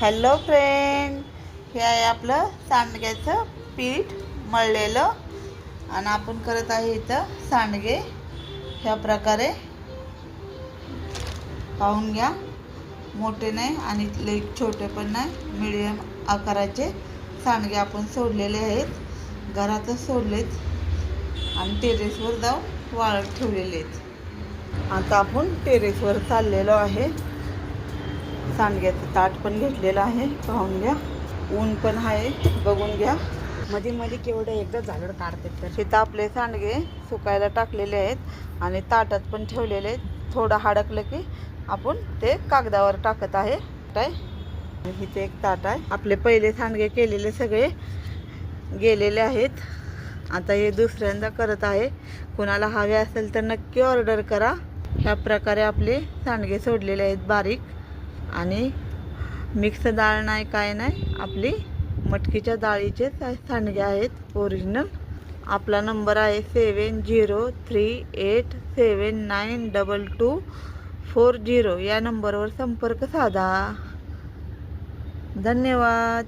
Hello friend, हे आहे आपलं सांडग्याचं पीठ मळलेलं आणि आपण करत आहे इथं सांडगे. ह्या प्रकारे पाहून घ्या. मोठे नाही आणि लई छोटे पण नाही, मिडियम आकाराचे सांडगे आपण सोडलेले आहेत. घरातच सोडलेत आणि टेरेसवर जाऊन वाळत ठेवलेले आहेत. आता आपण टेरेसवर चाललेलो आहे. सांडग्याचं ताट पण घेतलेलं आहे, पाहून घ्या. ऊन पण आहे, बघून घ्या. मध्ये मध्ये केवढं एकदा झालं काढते तर इथं आपले सांडगे सुकायला टाकलेले आहेत आणि ताटात पण ठेवलेले आहेत. थोडं हडकलं की आपण ते कागदावर टाकत आहे. इथे एक ताट आहे. आपले पहिले सांडगे केलेले सगळे गेलेले आहेत. आता हे दुसऱ्यांदा करत आहे. कुणाला हवे असेल तर नक्की ऑर्डर करा. ह्या प्रकारे आपले सांडगे सोडलेले आहेत बारीक, आणि मिक्स डाळ नाही, काय नाही, आपली मटकीच्या डाळीचे सांडगे आहेत ओरिजिनल. आपला नंबर आहे 7038792240. या नंबरवर संपर्क साधा. धन्यवाद.